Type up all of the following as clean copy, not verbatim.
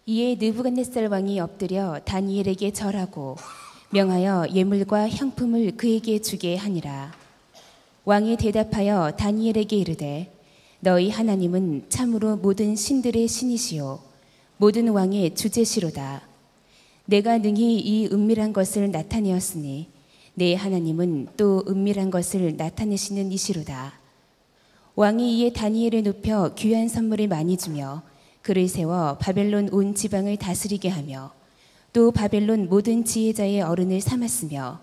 이에 느부갓네살 왕이 엎드려 다니엘에게 절하고 명하여 예물과 향품을 그에게 주게 하니라. 왕이 대답하여 다니엘에게 이르되 너희 하나님은 참으로 모든 신들의 신이시요 모든 왕의 주제시로다. 내가 능히 이 은밀한 것을 나타내었으니 내 하나님은 또 은밀한 것을 나타내시는 이시로다. 왕이 이에 다니엘을 높여 귀한 선물을 많이 주며 그를 세워 바벨론 온 지방을 다스리게 하며 또 바벨론 모든 지혜자의 어른을 삼았으며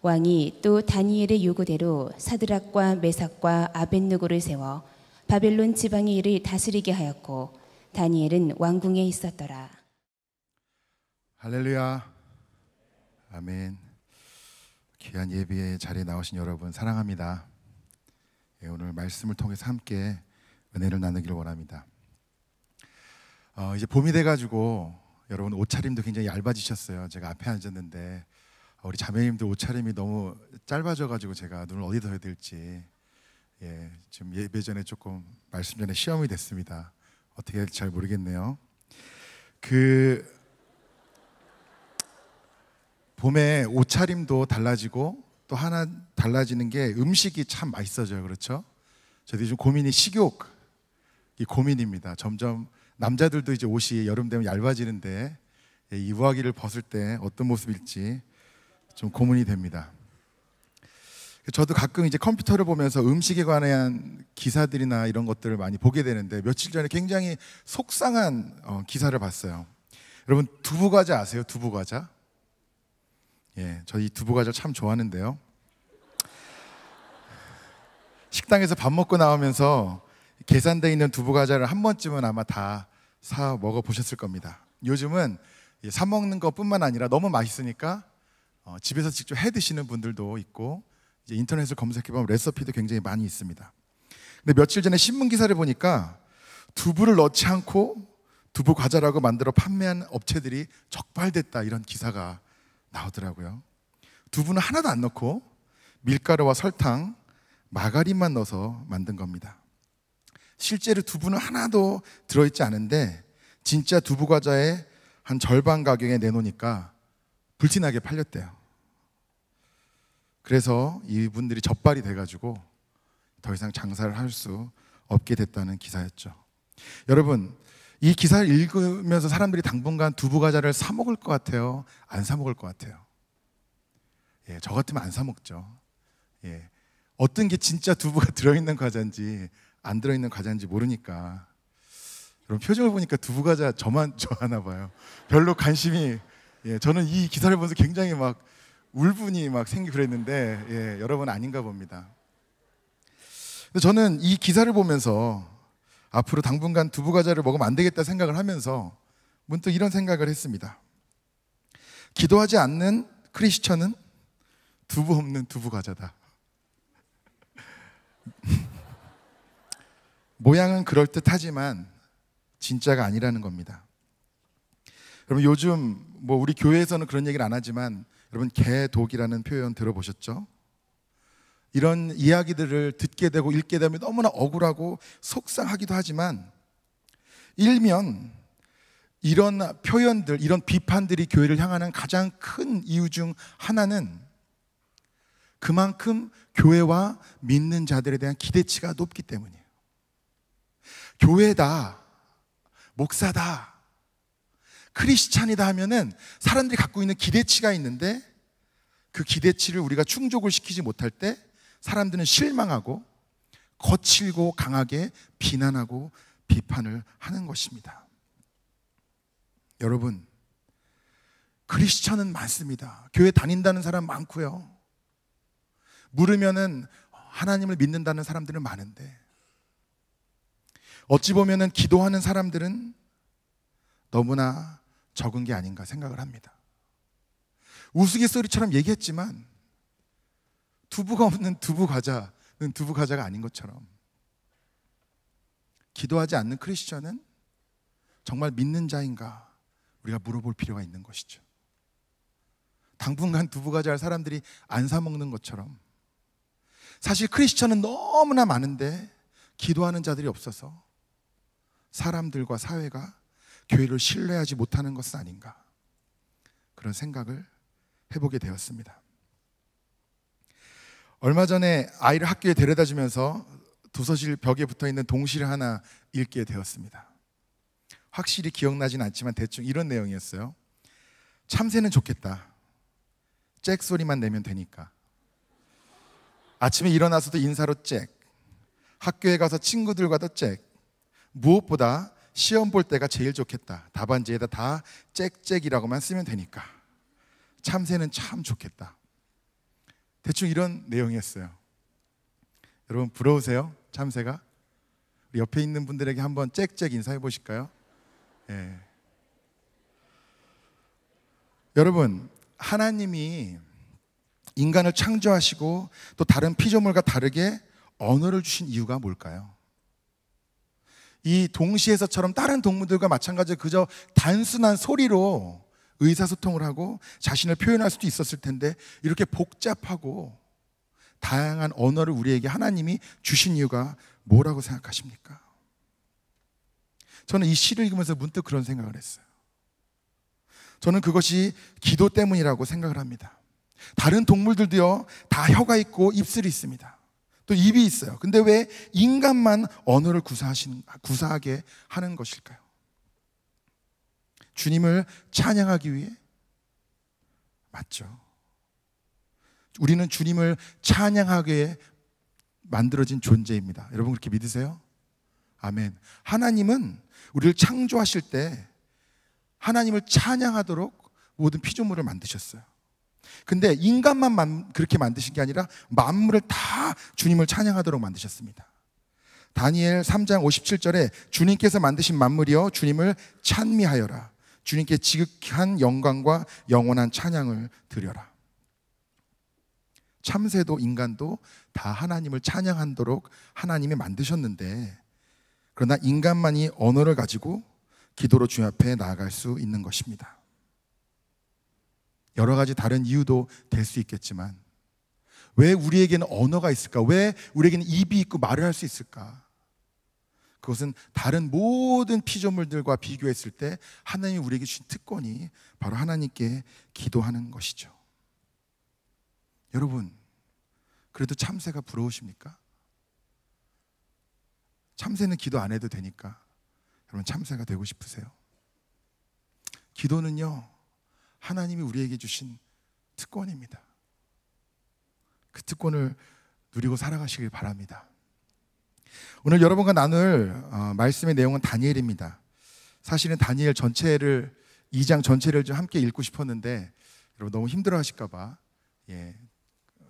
왕이 또 다니엘의 요구대로 사드락과 메삭과 아벳느고를 세워 바벨론 지방의 일을 다스리게 하였고 다니엘은 왕궁에 있었더라. 할렐루야. 아멘. 귀한 예배의 자리에 나오신 여러분 사랑합니다. 오늘 말씀을 통해서 함께 은혜를 나누기를 원합니다. 이제 봄이 돼가지고 여러분 옷차림도 굉장히 얇아지셨어요. 제가 앞에 앉았는데 우리 자매님들 옷차림이 너무 짧아져가지고 제가 눈을 어디다 해야 될지 지금 예배 전에 조금 말씀 전에 시험이 됐습니다. 어떻게 해야 될지 잘 모르겠네요. 봄에 옷차림도 달라지고 또 하나 달라지는 게 음식이 참 맛있어져요. 그렇죠? 저도 요즘 고민이 식욕이 고민입니다. 점점 남자들도 이제 옷이 여름 되면 얇아지는데 이 우아기를 벗을 때 어떤 모습일지 좀 고민이 됩니다. 저도 가끔 이제 컴퓨터를 보면서 음식에 관한 기사들이나 이런 것들을 많이 보게 되는데 며칠 전에 굉장히 속상한 기사를 봤어요. 여러분 두부과자 아세요? 두부과자? 저 이 두부과자 참 좋아하는데요. 식당에서 밥 먹고 나오면서 계산되어 있는 두부과자를 한 번쯤은 아마 다 사 먹어보셨을 겁니다. 요즘은 사 먹는 것뿐만 아니라 너무 맛있으니까 집에서 직접 해 드시는 분들도 있고 이제 인터넷을 검색해보면 레시피도 굉장히 많이 있습니다. 근데 며칠 전에 신문 기사를 보니까 두부를 넣지 않고 두부 과자라고 만들어 판매한 업체들이 적발됐다 이런 기사가 나오더라고요. 두부는 하나도 안 넣고 밀가루와 설탕, 마가린만 넣어서 만든 겁니다. 실제로 두부는 하나도 들어있지 않은데 진짜 두부 과자의 한 절반 가격에 내놓으니까 불티나게 팔렸대요. 그래서 이분들이 적발이 돼가지고 더 이상 장사를 할 수 없게 됐다는 기사였죠. 여러분 이 기사를 읽으면서 사람들이 당분간 두부 과자를 사 먹을 것 같아요? 안 사 먹을 것 같아요? 저 같으면 안 사 먹죠. 어떤 게 진짜 두부가 들어있는 과자인지 안 들어있는 과자인지 모르니까. 여러분 표정을 보니까 두부 과자 저만 좋아하나 봐요. 별로 관심이 저는 이 기사를 보면서 굉장히 막 울분이 막 생기고 그랬는데 여러분 아닌가 봅니다. 근데 저는 이 기사를 보면서 앞으로 당분간 두부 과자를 먹으면 안 되겠다 생각을 하면서 문득 이런 생각을 했습니다. 기도하지 않는 크리스천은 두부 없는 두부 과자다. 모양은 그럴듯하지만 진짜가 아니라는 겁니다. 여러분 요즘 우리 교회에서는 그런 얘기를 안 하지만 여러분 개독이라는 표현 들어보셨죠? 이런 이야기들을 듣게 되고 읽게 되면 너무나 억울하고 속상하기도 하지만 일면 이런 표현들, 이런 비판들이 교회를 향하는 가장 큰 이유 중 하나는 그만큼 교회와 믿는 자들에 대한 기대치가 높기 때문이에요. 교회다, 목사다, 크리스찬이다 하면은 사람들이 갖고 있는 기대치가 있는데 그 기대치를 우리가 충족을 시키지 못할 때 사람들은 실망하고 거칠고 강하게 비난하고 비판을 하는 것입니다. 여러분, 크리스찬은 많습니다. 교회 다닌다는 사람 많고요. 물으면은 하나님을 믿는다는 사람들은 많은데 어찌 보면은 기도하는 사람들은 너무나 적은 게 아닌가 생각을 합니다. 우스갯소리처럼 얘기했지만 두부가 없는 두부 과자는 두부 과자가 아닌 것처럼 기도하지 않는 크리스천은 정말 믿는 자인가 우리가 물어볼 필요가 있는 것이죠. 당분간 두부 과자 할 사람들이 안 사 먹는 것처럼 사실 크리스천은 너무나 많은데 기도하는 자들이 없어서 사람들과 사회가 교회를 신뢰하지 못하는 것은 아닌가, 그런 생각을 해보게 되었습니다. 얼마 전에 아이를 학교에 데려다 주면서 도서실 벽에 붙어있는 동시를 하나 읽게 되었습니다. 확실히 기억나진 않지만 대충 이런 내용이었어요. 참새는 좋겠다. 짹 소리만 내면 되니까. 아침에 일어나서도 인사로 짹, 학교에 가서 친구들과도 짹, 무엇보다 시험 볼 때가 제일 좋겠다. 답안지에다 다 짹짹이라고만 쓰면 되니까. 참새는 참 좋겠다. 대충 이런 내용이었어요. 여러분 부러우세요? 참새가? 우리 옆에 있는 분들에게 한번 짹짹 인사해 보실까요? 예. 여러분, 하나님이 인간을 창조하시고 또 다른 피조물과 다르게 언어를 주신 이유가 뭘까요? 이 동시에서처럼 다른 동물들과 마찬가지로 그저 단순한 소리로 의사소통을 하고 자신을 표현할 수도 있었을 텐데 이렇게 복잡하고 다양한 언어를 우리에게 하나님이 주신 이유가 뭐라고 생각하십니까? 저는 이 시를 읽으면서 문득 그런 생각을 했어요. 저는 그것이 기도 때문이라고 생각을 합니다. 다른 동물들도요, 다 혀가 있고 입술이 있습니다. 또 입이 있어요. 근데 왜 인간만 언어를 구사하게 하는 것일까요? 주님을 찬양하기 위해? 맞죠. 우리는 주님을 찬양하기 위해 만들어진 존재입니다. 여러분 그렇게 믿으세요? 아멘. 하나님은 우리를 창조하실 때 하나님을 찬양하도록 모든 피조물을 만드셨어요. 근데 인간만 그렇게 만드신 게 아니라 만물을 다 주님을 찬양하도록 만드셨습니다. 다니엘 3장 57절에 주님께서 만드신 만물이여 주님을 찬미하여라. 주님께 지극한 영광과 영원한 찬양을 드려라. 참새도 인간도 다 하나님을 찬양하도록 하나님이 만드셨는데, 그러나 인간만이 언어를 가지고 기도로 주님 앞에 나아갈 수 있는 것입니다. 여러 가지 다른 이유도 될 수 있겠지만 왜 우리에게는 언어가 있을까? 왜 우리에게는 입이 있고 말을 할 수 있을까? 그것은 다른 모든 피조물들과 비교했을 때 하나님이 우리에게 주신 특권이 바로 하나님께 기도하는 것이죠. 여러분, 그래도 참새가 부러우십니까? 참새는 기도 안 해도 되니까 여러분 참새가 되고 싶으세요? 기도는요, 하나님이 우리에게 주신 특권입니다. 그 특권을 누리고 살아가시길 바랍니다. 오늘 여러분과 나눌 말씀의 내용은 다니엘입니다. 사실은 다니엘 전체를 2장 전체를 좀 함께 읽고 싶었는데 여러분 너무 힘들어 하실까 봐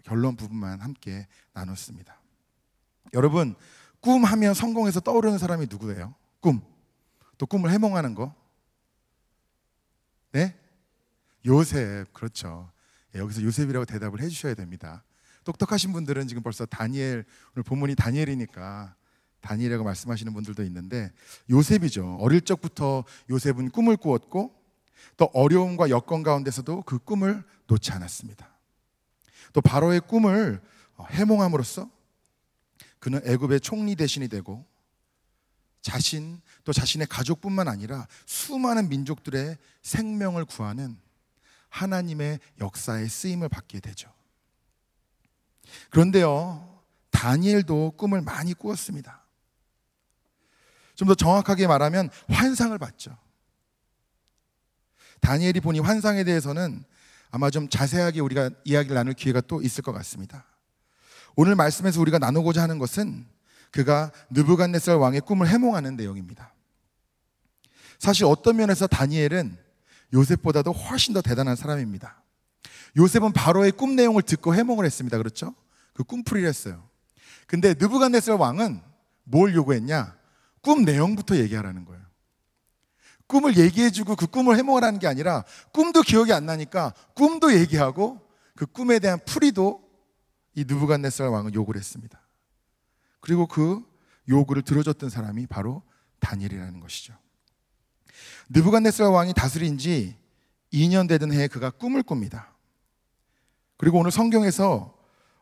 결론 부분만 함께 나눴습니다. 여러분, 꿈하면 성공해서 떠오르는 사람이 누구예요? 꿈. 또 꿈을 해몽하는 거? 네? 요셉. 그렇죠. 여기서 요셉이라고 대답을 해주셔야 됩니다. 똑똑하신 분들은 지금 벌써 다니엘, 오늘 본문이 다니엘이니까 다니엘이라고 말씀하시는 분들도 있는데 요셉이죠. 어릴 적부터 요셉은 꿈을 꾸었고 또 어려움과 여건 가운데서도 그 꿈을 놓지 않았습니다. 또 바로의 꿈을 해몽함으로써 그는 애굽의 총리 대신이 되고 또 자신의 가족뿐만 아니라 수많은 민족들의 생명을 구하는 하나님의 역사에 쓰임을 받게 되죠. 그런데요, 다니엘도 꿈을 많이 꾸었습니다. 좀 더 정확하게 말하면 환상을 봤죠. 다니엘이 보니 환상에 대해서는 아마 좀 자세하게 우리가 이야기를 나눌 기회가 또 있을 것 같습니다. 오늘 말씀에서 우리가 나누고자 하는 것은 그가 느부갓네살 왕의 꿈을 해몽하는 내용입니다. 사실 어떤 면에서 다니엘은 요셉보다도 훨씬 더 대단한 사람입니다. 요셉은 바로의 꿈 내용을 듣고 해몽을 했습니다. 그렇죠? 그 꿈풀이를 했어요. 근데 느부갓네살 왕은 뭘 요구했냐? 꿈 내용부터 얘기하라는 거예요. 꿈을 얘기해주고 그 꿈을 해몽하라는 게 아니라 꿈도 기억이 안 나니까 꿈도 얘기하고 그 꿈에 대한 풀이도 이 느부갓네살 왕은 요구를 했습니다. 그리고 그 요구를 들어줬던 사람이 바로 다니엘이라는 것이죠. 느부갓네살 왕이 다스린 지 2년 되던 해에 그가 꿈을 꿉니다. 그리고 오늘 성경에서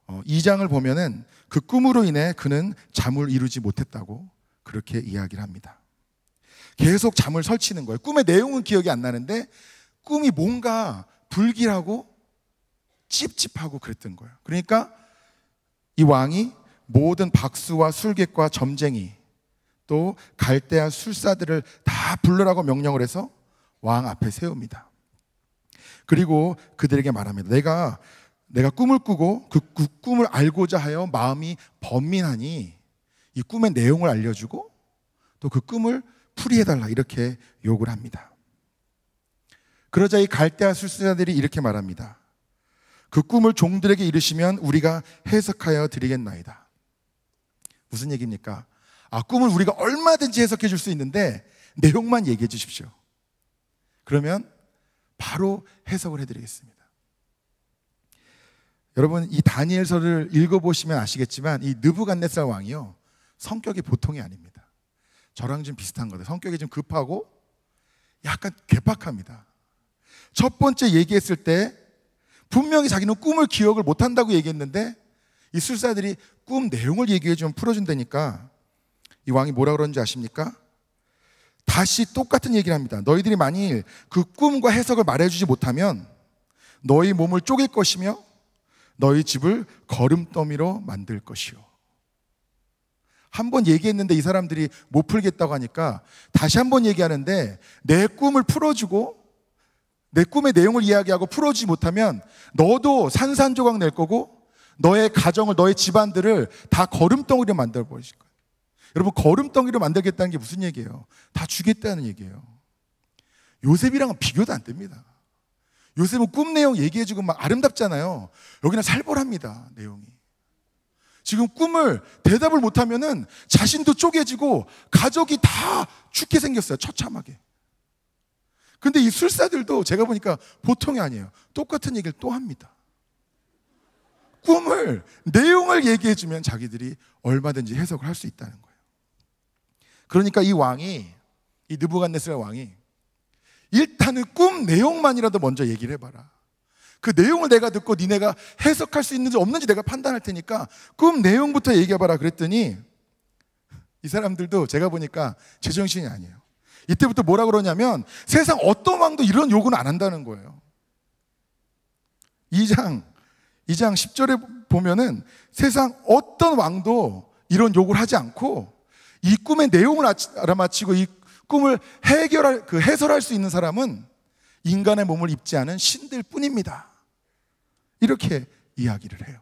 2장을 보면은 그 꿈으로 인해 그는 잠을 이루지 못했다고 그렇게 이야기를 합니다. 계속 잠을 설치는 거예요. 꿈의 내용은 기억이 안 나는데 꿈이 뭔가 불길하고 찝찝하고 그랬던 거예요. 그러니까 이 왕이 모든 박수와 술객과 점쟁이 또 갈대아 술사들을 다 불러라고 명령을 해서 왕 앞에 세웁니다. 그리고 그들에게 말합니다. 내가 꿈을 꾸고 그 꿈을 알고자 하여 마음이 번민하니 이 꿈의 내용을 알려주고 또 그 꿈을 풀이해달라 이렇게 요구를 합니다. 그러자 이 갈대아 술사들이 이렇게 말합니다. 그 꿈을 종들에게 이르시면 우리가 해석하여 드리겠나이다. 무슨 얘기입니까? 꿈을 우리가 얼마든지 해석해 줄 수 있는데 내용만 얘기해 주십시오. 그러면 바로 해석을 해드리겠습니다. 여러분, 이 다니엘서를 읽어보시면 아시겠지만 이 느부갓네살 왕이요, 성격이 보통이 아닙니다. 저랑 좀 비슷한 거예요. 성격이 좀 급하고 약간 괴팍합니다. 첫 번째 얘기했을 때 분명히 자기는 꿈을 기억을 못한다고 얘기했는데 이 술사들이 꿈 내용을 얘기해 주면 풀어준다니까 이 왕이 뭐라 그러는지 아십니까? 다시 똑같은 얘기를 합니다. 너희들이 만일 그 꿈과 해석을 말해주지 못하면 너희 몸을 쪼갤 것이며 너희 집을 거름더미로 만들 것이요. 한 번 얘기했는데 이 사람들이 못 풀겠다고 하니까 다시 한 번 얘기하는데 내 꿈을 풀어주고 내 꿈의 내용을 이야기하고 풀어주지 못하면 너도 산산조각 낼 거고 너의 가정을, 너의 집안들을 다 거름덩이로 만들어 버리실 거예요. 여러분, 거름덩이로 만들겠다는 게 무슨 얘기예요? 다 주겠다는 얘기예요. 요셉이랑은 비교도 안 됩니다. 요셉은 꿈 내용 얘기해주고 막 아름답잖아요. 여기는 살벌합니다, 내용이. 지금 꿈을 대답을 못하면은 자신도 쪼개지고 가족이 다 죽게 생겼어요, 처참하게. 근데 이 술사들도 제가 보니까 보통이 아니에요. 똑같은 얘기를 또 합니다. 꿈을, 내용을 얘기해주면 자기들이 얼마든지 해석을 할 수 있다는 거예요. 그러니까 이 왕이, 이 느부갓네살 왕이 일단은 꿈 내용만이라도 먼저 얘기를 해봐라. 그 내용을 내가 듣고 니네가 해석할 수 있는지 없는지 내가 판단할 테니까 꿈 내용부터 얘기해봐라 그랬더니 이 사람들도 제가 보니까 제정신이 아니에요. 이때부터 뭐라 그러냐면 세상 어떤 왕도 이런 요구는 안 한다는 거예요. 2장 10절에 보면은 세상 어떤 왕도 이런 요구를 하지 않고 이 꿈의 내용을 알아맞히고 이 꿈을 해설할 수 있는 사람은 인간의 몸을 입지 않은 신들 뿐입니다. 이렇게 이야기를 해요.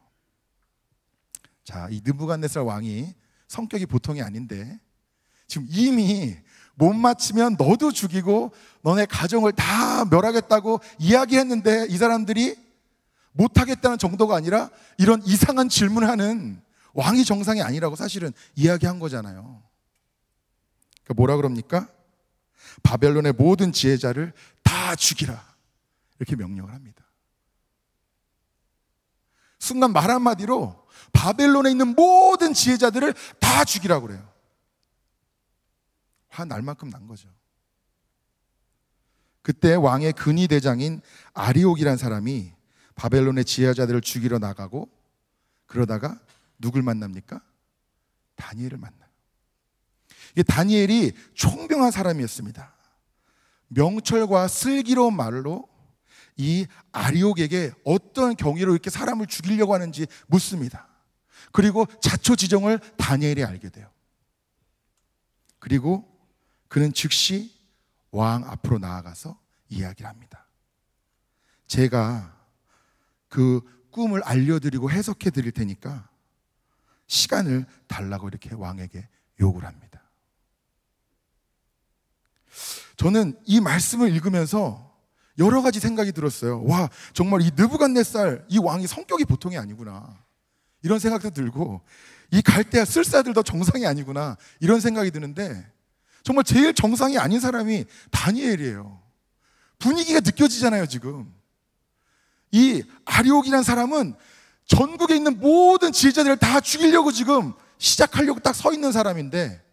자, 이 느부갓네살 왕이 성격이 보통이 아닌데 지금 이미 못 맞히면 너도 죽이고 너네 가정을 다 멸하겠다고 이야기했는데 이 사람들이 못하겠다는 정도가 아니라 이런 이상한 질문을 하는 왕이 정상이 아니라고 사실은 이야기한 거잖아요. 그러니까 뭐라 그럽니까? 바벨론의 모든 지혜자를 다 죽이라 이렇게 명령을 합니다. 순간 말 한마디로 바벨론에 있는 모든 지혜자들을 다 죽이라고 그래요. 화 날 만큼 난 거죠. 그때 왕의 근위 대장인 아리옥이라는 사람이 바벨론의 지혜자들을 죽이러 나가고 그러다가 누굴 만납니까? 다니엘을 만나요. 이게 다니엘이 총명한 사람이었습니다. 명철과 슬기로운 말로 이 아리옥에게 어떤 경위로 이렇게 사람을 죽이려고 하는지 묻습니다. 그리고 자초지종을 다니엘이 알게 돼요. 그리고 그는 즉시 왕 앞으로 나아가서 이야기를 합니다. 제가 그 꿈을 알려드리고 해석해 드릴 테니까 시간을 달라고 이렇게 왕에게 요구를 합니다. 저는 이 말씀을 읽으면서 여러 가지 생각이 들었어요. 와, 정말 이 느부갓네살 이 왕이 성격이 보통이 아니구나 이런 생각도 들고 이 갈대아 술사들도 정상이 아니구나 이런 생각이 드는데 정말 제일 정상이 아닌 사람이 다니엘이에요. 분위기가 느껴지잖아요. 지금 이 아리옥이라는 사람은 전국에 있는 모든 지혜자들을 다 죽이려고 지금 시작하려고 딱 서 있는 사람인데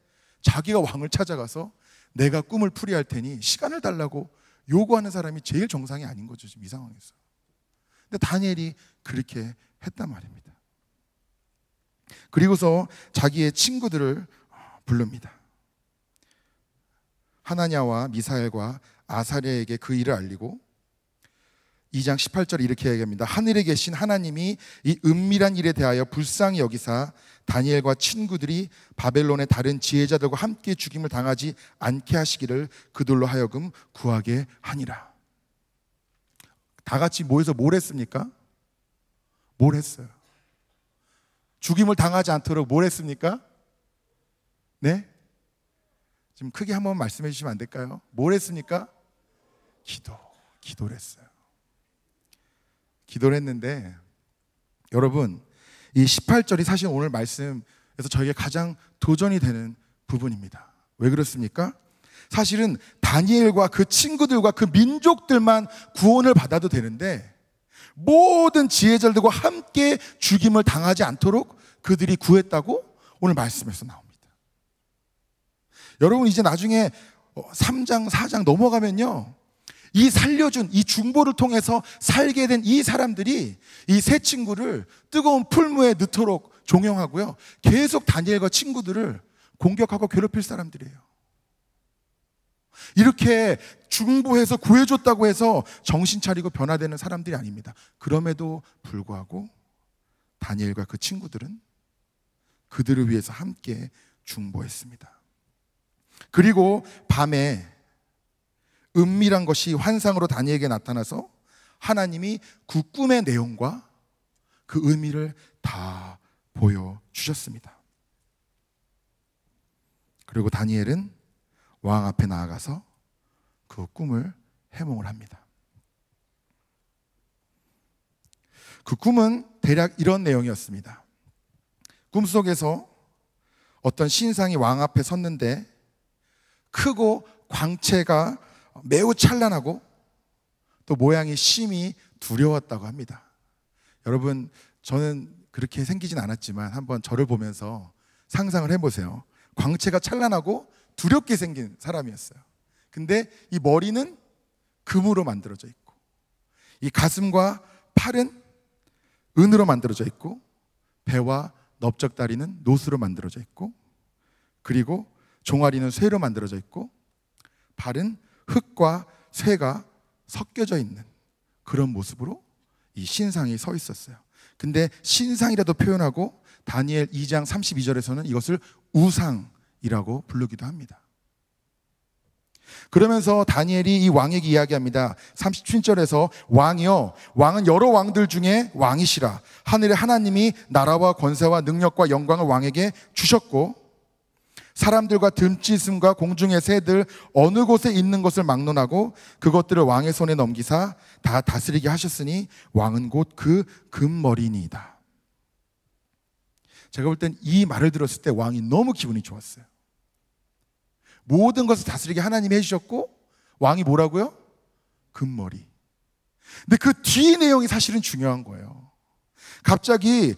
자기가 왕을 찾아가서 내가 꿈을 풀이할 테니 시간을 달라고 요구하는 사람이 제일 정상이 아닌 거죠. 지금 이 상황에서. 근데 다니엘이 그렇게 했단 말입니다. 그리고서 자기의 친구들을 부릅니다. 하나냐와 미사엘과 아사랴에게 그 일을 알리고 2장 18절에 이렇게 얘기합니다. 하늘에 계신 하나님이 이 은밀한 일에 대하여 불쌍히 여기사 다니엘과 친구들이 바벨론의 다른 지혜자들과 함께 죽임을 당하지 않게 하시기를 그들로 하여금 구하게 하니라. 다 같이 모여서 뭘 했습니까? 뭘 했어요? 죽임을 당하지 않도록 뭘 했습니까? 네? 좀 크게 한번 말씀해 주시면 안 될까요? 뭘 했습니까? 기도를 했어요. 기도를 했는데 여러분, 이 18절이 사실 오늘 말씀에서 저에게 가장 도전이 되는 부분입니다. 왜 그렇습니까? 사실은 다니엘과 그 친구들과 그 민족들만 구원을 받아도 되는데 모든 지혜자들과 함께 죽임을 당하지 않도록 그들이 구했다고 오늘 말씀에서 나옵니다. 여러분, 이제 나중에 3장, 4장 넘어가면요, 이 살려준 이 중보를 통해서 살게 된 이 사람들이 이 세 친구를 뜨거운 풀무에 넣도록 종용하고요, 계속 다니엘과 친구들을 공격하고 괴롭힐 사람들이에요. 이렇게 중보해서 구해줬다고 해서 정신 차리고 변화되는 사람들이 아닙니다. 그럼에도 불구하고 다니엘과 그 친구들은 그들을 위해서 함께 중보했습니다. 그리고 밤에 은밀한 것이 환상으로 다니엘에게 나타나서 하나님이 그 꿈의 내용과 그 의미를 다 보여주셨습니다. 그리고 다니엘은 왕 앞에 나아가서 그 꿈을 해몽을 합니다. 그 꿈은 대략 이런 내용이었습니다. 꿈속에서 어떤 신상이 왕 앞에 섰는데 크고 광채가 매우 찬란하고 또 모양이 심히 두려웠다고 합니다. 여러분, 저는 그렇게 생기진 않았지만 한번 저를 보면서 상상을 해보세요. 광채가 찬란하고 두렵게 생긴 사람이었어요. 근데 이 머리는 금으로 만들어져 있고 이 가슴과 팔은 은으로 만들어져 있고 배와 넓적다리는 노스로 만들어져 있고 그리고 종아리는 쇠로 만들어져 있고 발은 흙과 쇠가 섞여져 있는 그런 모습으로 이 신상이 서 있었어요. 근데 신상이라도 표현하고 다니엘 2장 32절에서는 이것을 우상이라고 부르기도 합니다. 그러면서 다니엘이 이 왕에게 이야기합니다. 37절에서 왕이여, 왕은 여러 왕들 중에 왕이시라. 하늘의 하나님이 나라와 권세와 능력과 영광을 왕에게 주셨고 사람들과 듬짓음과 공중의 새들 어느 곳에 있는 것을 막론하고 그것들을 왕의 손에 넘기사 다 다스리게 하셨으니 왕은 곧 그 금머리니이다. 제가 볼 땐 이 말을 들었을 때 왕이 너무 기분이 좋았어요. 모든 것을 다스리게 하나님이 해주셨고 왕이 뭐라고요? 금머리. 근데 그 뒤 내용이 사실은 중요한 거예요. 갑자기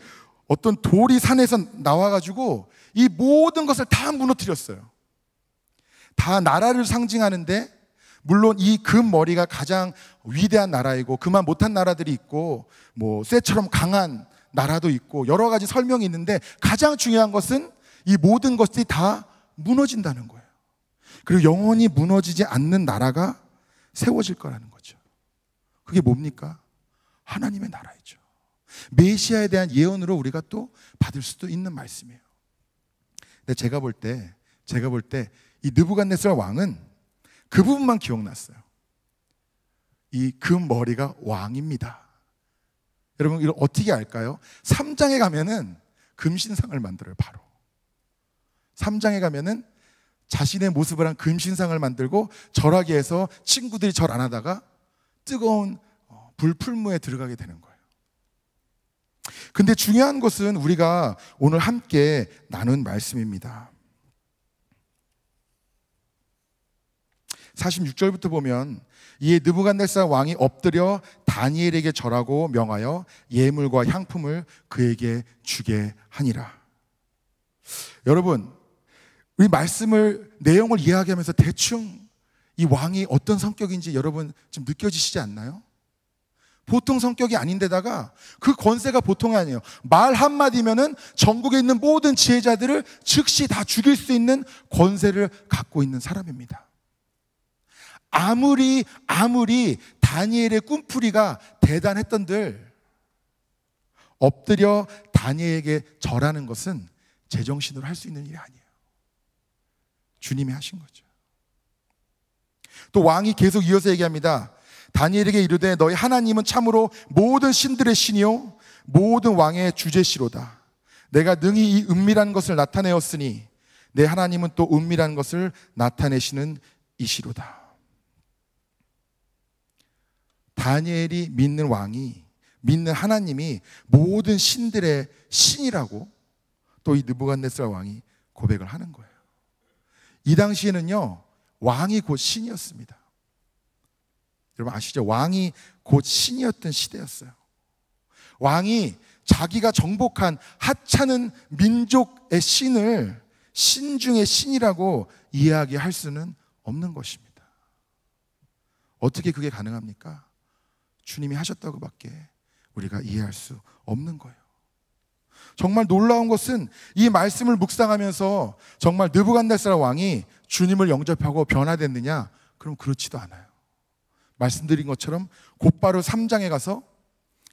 어떤 돌이 산에서 나와가지고 이 모든 것을 다 무너뜨렸어요. 다 나라를 상징하는데 물론 이 금머리가 가장 위대한 나라이고 그만 못한 나라들이 있고 뭐 쇠처럼 강한 나라도 있고 여러 가지 설명이 있는데 가장 중요한 것은 이 모든 것들이 다 무너진다는 거예요. 그리고 영원히 무너지지 않는 나라가 세워질 거라는 거죠. 그게 뭡니까? 하나님의 나라이죠. 메시아에 대한 예언으로 우리가 또 받을 수도 있는 말씀이에요. 근데 제가 볼 때 이 느부갓네살 왕은 그 부분만 기억났어요. 이 금머리가 왕입니다. 여러분, 이걸 어떻게 알까요? 3장에 가면은 금신상을 만들어요. 바로 3장에 가면은 자신의 모습을 한 금신상을 만들고 절하게 해서 친구들이 절 안 하다가 뜨거운 불풀무에 들어가게 되는 거예요. 근데 중요한 것은 우리가 오늘 함께 나눈 말씀입니다. 46절부터 보면 이에 느부갓네살 왕이 엎드려 다니엘에게 절하고 명하여 예물과 향품을 그에게 주게 하니라. 여러분, 이 말씀을 내용을 이야기하면서 대충 이 왕이 어떤 성격인지 여러분 좀 느껴지시지 않나요? 보통 성격이 아닌데다가 그 권세가 보통이 아니에요. 말 한마디면은 전국에 있는 모든 지혜자들을 즉시 다 죽일 수 있는 권세를 갖고 있는 사람입니다. 아무리 다니엘의 꿈풀이가 대단했던들 엎드려 다니엘에게 절하는 것은 제정신으로 할 수 있는 일이 아니에요. 주님이 하신 거죠. 또 왕이 계속 이어서 얘기합니다. 다니엘에게 이르되 너희 하나님은 참으로 모든 신들의 신이요 모든 왕의 주제시로다. 내가 능히 이 은밀한 것을 나타내었으니 내 하나님은 또 은밀한 것을 나타내시는 이시로다. 다니엘이 믿는 왕이, 믿는 하나님이 모든 신들의 신이라고 또 이 느부갓네살 왕이 고백을 하는 거예요. 이 당시에는요, 왕이 곧 신이었습니다. 여러분 아시죠? 왕이 곧 신이었던 시대였어요. 왕이 자기가 정복한 하찮은 민족의 신을 신 중의 신이라고 이야기할 수는 없는 것입니다. 어떻게 그게 가능합니까? 주님이 하셨다고밖에 우리가 이해할 수 없는 거예요. 정말 놀라운 것은 이 말씀을 묵상하면서 정말 느부갓네살 왕이 주님을 영접하고 변화됐느냐? 그럼 그렇지도 않아요. 말씀드린 것처럼 곧바로 3장에 가서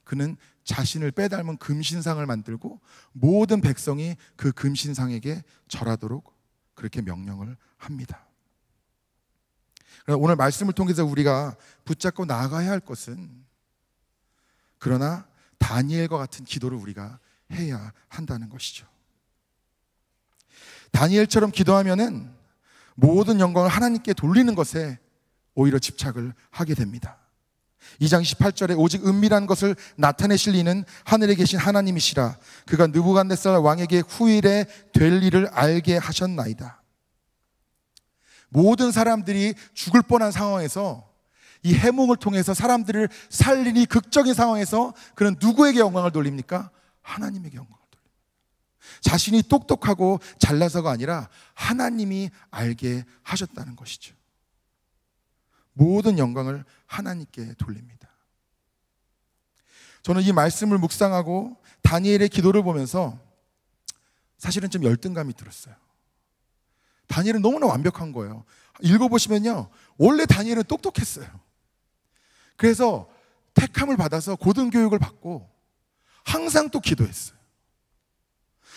그는 자신을 빼닮은 금신상을 만들고 모든 백성이 그 금신상에게 절하도록 그렇게 명령을 합니다. 오늘 말씀을 통해서 우리가 붙잡고 나아가야 할 것은, 그러나 다니엘과 같은 기도를 우리가 해야 한다는 것이죠. 다니엘처럼 기도하면은 모든 영광을 하나님께 돌리는 것에 오히려 집착을 하게 됩니다. 2장 18절에 오직 은밀한 것을 나타내실 이는 하늘에 계신 하나님이시라. 그가 느부갓네살 왕에게 후일에 될 일을 알게 하셨나이다. 모든 사람들이 죽을 뻔한 상황에서, 이 해몽을 통해서 사람들을 살리니 극적인 상황에서 그는 누구에게 영광을 돌립니까? 하나님에게 영광을 돌립니다. 자신이 똑똑하고 잘나서가 아니라 하나님이 알게 하셨다는 것이죠. 모든 영광을 하나님께 돌립니다. 저는 이 말씀을 묵상하고 다니엘의 기도를 보면서 사실은 좀 열등감이 들었어요. 다니엘은 너무나 완벽한 거예요. 읽어보시면요, 원래 다니엘은 똑똑했어요. 그래서 택함을 받아서 고등교육을 받고 항상 또 기도했어요.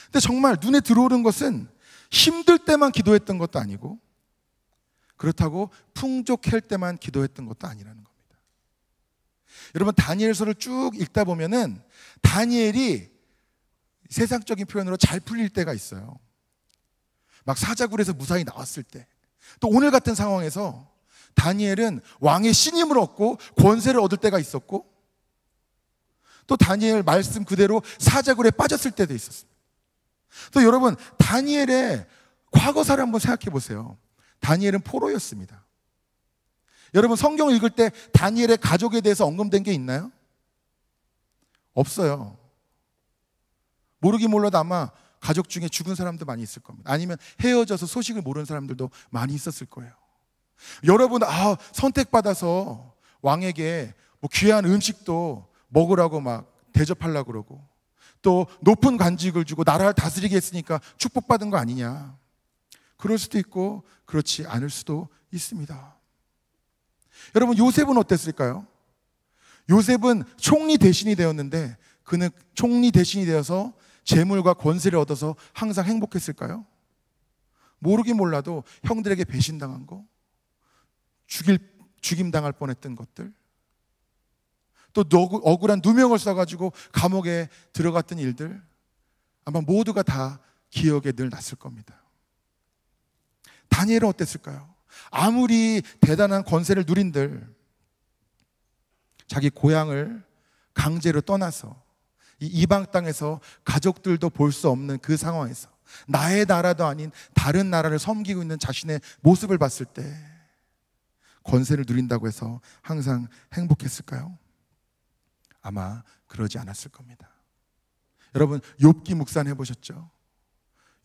근데 정말 눈에 들어오는 것은 힘들 때만 기도했던 것도 아니고, 그렇다고 풍족할 때만 기도했던 것도 아니라는 겁니다. 여러분, 다니엘서를 쭉 읽다 보면은 다니엘이 세상적인 표현으로 잘 풀릴 때가 있어요. 막 사자굴에서 무사히 나왔을 때, 또 오늘 같은 상황에서 다니엘은 왕의 신임을 얻고 권세를 얻을 때가 있었고, 또 다니엘 말씀 그대로 사자굴에 빠졌을 때도 있었어요. 또 여러분, 다니엘의 과거사를 한번 생각해 보세요. 다니엘은 포로였습니다. 여러분, 성경을 읽을 때 다니엘의 가족에 대해서 언급된 게 있나요? 없어요. 모르긴 몰라도 아마 가족 중에 죽은 사람도 많이 있을 겁니다. 아니면 헤어져서 소식을 모르는 사람들도 많이 있었을 거예요. 여러분, 선택받아서 왕에게 뭐 귀한 음식도 먹으라고 막 대접하려고 그러고, 또 높은 관직을 주고 나라를 다스리게 했으니까 축복받은 거 아니냐. 그럴 수도 있고 그렇지 않을 수도 있습니다. 여러분, 요셉은 어땠을까요? 요셉은 총리 대신이 되었는데 그는 총리 대신이 되어서 재물과 권세를 얻어서 항상 행복했을까요? 모르긴 몰라도 형들에게 배신당한 거, 죽임당할 뻔했던 것들, 또 억울한 누명을 써가지고 감옥에 들어갔던 일들, 아마 모두가 다 기억에 늘 났을 겁니다. 다니엘은 어땠을까요? 아무리 대단한 권세를 누린들 자기 고향을 강제로 떠나서 이 이방 땅에서 가족들도 볼 수 없는 그 상황에서 나의 나라도 아닌 다른 나라를 섬기고 있는 자신의 모습을 봤을 때 권세를 누린다고 해서 항상 행복했을까요? 아마 그러지 않았을 겁니다. 여러분, 욥기 묵상해 보셨죠?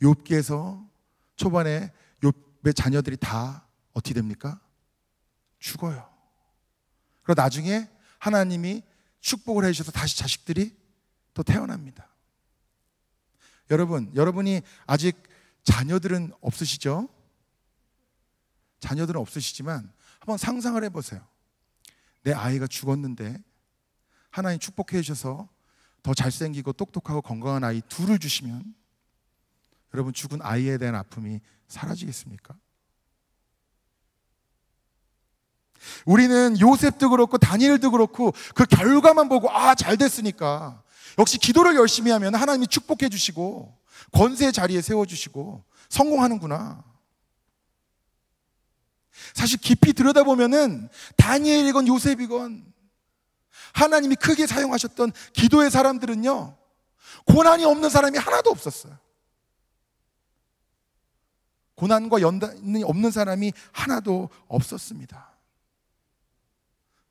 욥기에서 초반에 욥의 자녀들이 다 어떻게 됩니까? 죽어요. 그리고 나중에 하나님이 축복을 해주셔서 다시 자식들이 또 태어납니다. 여러분이 아직 자녀들은 없으시죠? 자녀들은 없으시지만 한번 상상을 해보세요. 내 아이가 죽었는데 하나님 축복해 주셔서 더 잘생기고 똑똑하고 건강한 아이 둘을 주시면 여러분, 죽은 아이에 대한 아픔이 사라지겠습니까? 우리는 요셉도 그렇고 다니엘도 그렇고 그 결과만 보고 잘 됐으니까 역시 기도를 열심히 하면 하나님이 축복해 주시고 권세의 자리에 세워주시고 성공하는구나. 사실 깊이 들여다보면은 다니엘이건 요셉이건 하나님이 크게 사용하셨던 기도의 사람들은요, 고난이 없는 사람이 하나도 없었어요. 고난과 연단이 없는 사람이 하나도 없었습니다.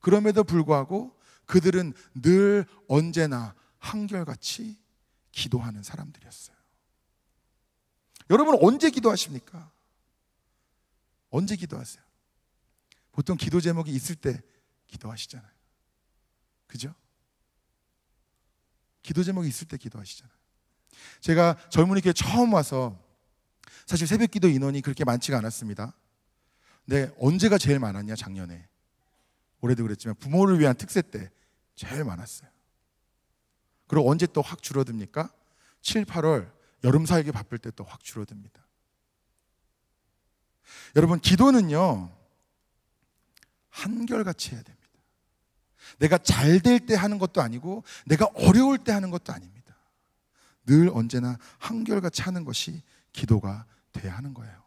그럼에도 불구하고 그들은 늘 언제나 한결같이 기도하는 사람들이었어요. 여러분, 언제 기도하십니까? 언제 기도하세요? 보통 기도 제목이 있을 때 기도하시잖아요. 그죠? 기도 제목이 있을 때 기도하시잖아요. 제가 젊은이 교회 처음 와서 사실 새벽 기도 인원이 그렇게 많지가 않았습니다. 근데 언제가 제일 많았냐? 작년에. 올해도 그랬지만 부모를 위한 특세 때 제일 많았어요. 그리고 언제 또 확 줄어듭니까? 7, 8월 여름 살기 바쁠 때 또 확 줄어듭니다. 여러분, 기도는요, 한결같이 해야 됩니다. 내가 잘 될 때 하는 것도 아니고 내가 어려울 때 하는 것도 아닙니다. 늘 언제나 한결같이 하는 것이 기도가 돼야 하는 거예요.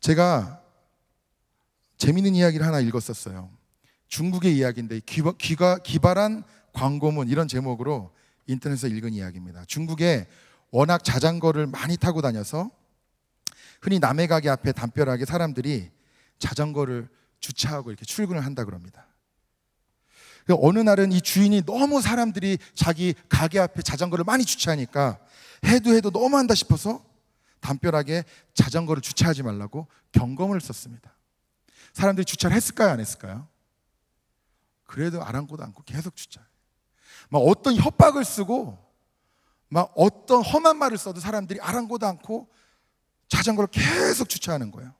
제가 재미있는 이야기를 하나 읽었었어요. 중국의 이야기인데 기발한 광고문, 이런 제목으로 인터넷에서 읽은 이야기입니다. 중국에 워낙 자전거를 많이 타고 다녀서 흔히 남의 가게 앞에 담벼락에 사람들이 자전거를 주차하고 이렇게 출근을 한다 그럽니다. 어느 날은 이 주인이 너무 사람들이 자기 가게 앞에 자전거를 많이 주차하니까 해도 너무한다 싶어서 담벼락에 자전거를 주차하지 말라고 경고문을 썼습니다. 사람들이 주차를 했을까요, 안 했을까요? 그래도 아랑곳 않고 계속 주차해요. 막 어떤 협박을 쓰고 막 어떤 험한 말을 써도 사람들이 아랑곳 않고 자전거를 계속 주차하는 거예요.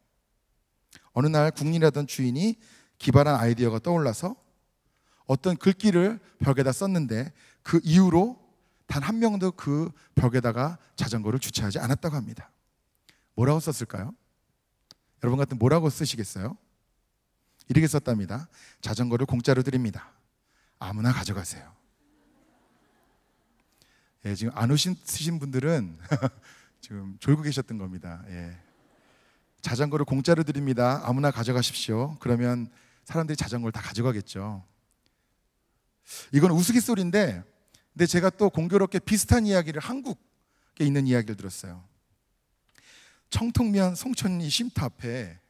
어느 날 국리라던 주인이 기발한 아이디어가 떠올라서 어떤 글귀를 벽에다 썼는데 그 이후로 단 한 명도 그 벽에다가 자전거를 주차하지 않았다고 합니다. 뭐라고 썼을까요? 여러분 같은 뭐라고 쓰시겠어요? 이렇게 썼답니다. 자전거를 공짜로 드립니다. 아무나 가져가세요. 예, 지금 안 오신 분들은 지금 졸고 계셨던 겁니다. 예. 자전거를 공짜로 드립니다. 아무나 가져가십시오. 그러면 사람들이 자전거를 다 가져가겠죠. 이건 우스갯소리인데, 근데 제가 또 공교롭게 비슷한 이야기를 한국에 있는 이야기를 들었어요. 청통면 송천리 쉼터 앞에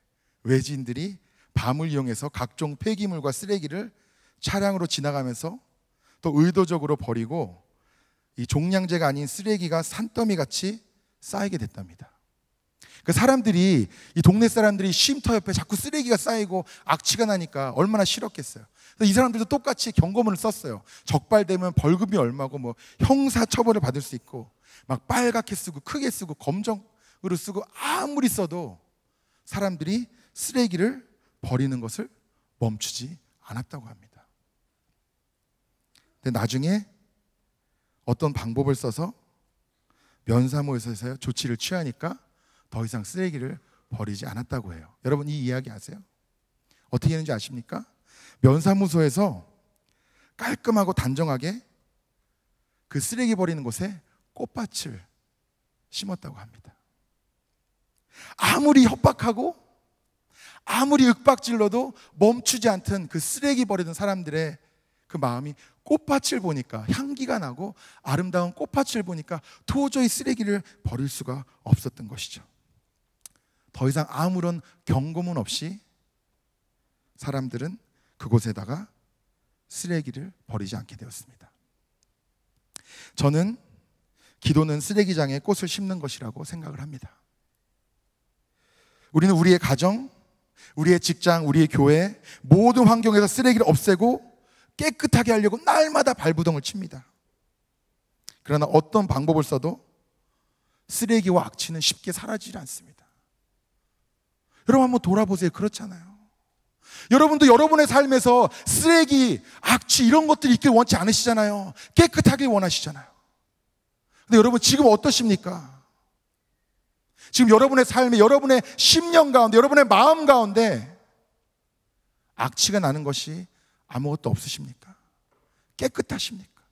외지인들이 밤을 이용해서 각종 폐기물과 쓰레기를 차량으로 지나가면서 또 의도적으로 버리고 이 종량제가 아닌 쓰레기가 산더미 같이 쌓이게 됐답니다. 그 사람들이, 이 동네 사람들이 쉼터 옆에 자꾸 쓰레기가 쌓이고 악취가 나니까 얼마나 싫었겠어요. 이 사람들도 똑같이 경고문을 썼어요. 적발되면 벌금이 얼마고 뭐 형사 처벌을 받을 수 있고, 막 빨갛게 쓰고 크게 쓰고 검정으로 쓰고 아무리 써도 사람들이 쓰레기를 버리는 것을 멈추지 않았다고 합니다. 근데 나중에 어떤 방법을 써서 면사무소에서 조치를 취하니까 더 이상 쓰레기를 버리지 않았다고 해요. 여러분, 이 이야기 아세요? 어떻게 했는지 아십니까? 면사무소에서 깔끔하고 단정하게 그 쓰레기 버리는 곳에 꽃밭을 심었다고 합니다. 아무리 협박하고 아무리 윽박질러도 멈추지 않던 그 쓰레기 버리는 사람들의 그 마음이 꽃밭을 보니까, 향기가 나고 아름다운 꽃밭을 보니까 도저히 쓰레기를 버릴 수가 없었던 것이죠. 더 이상 아무런 경고문 없이 사람들은 그곳에다가 쓰레기를 버리지 않게 되었습니다. 저는 기도는 쓰레기장에 꽃을 심는 것이라고 생각을 합니다. 우리는 우리의 가정, 우리의 직장, 우리의 교회, 모든 환경에서 쓰레기를 없애고 깨끗하게 하려고 날마다 발부동을 칩니다. 그러나 어떤 방법을 써도 쓰레기와 악취는 쉽게 사라지지 않습니다. 여러분 한번 돌아보세요. 그렇잖아요. 여러분도 여러분의 삶에서 쓰레기, 악취 이런 것들이 있길 원치 않으시잖아요. 깨끗하길 원하시잖아요. 근데 여러분 지금 어떠십니까? 지금 여러분의 삶에, 여러분의 심령 가운데, 여러분의 마음 가운데 악취가 나는 것이 아무것도 없으십니까? 깨끗하십니까?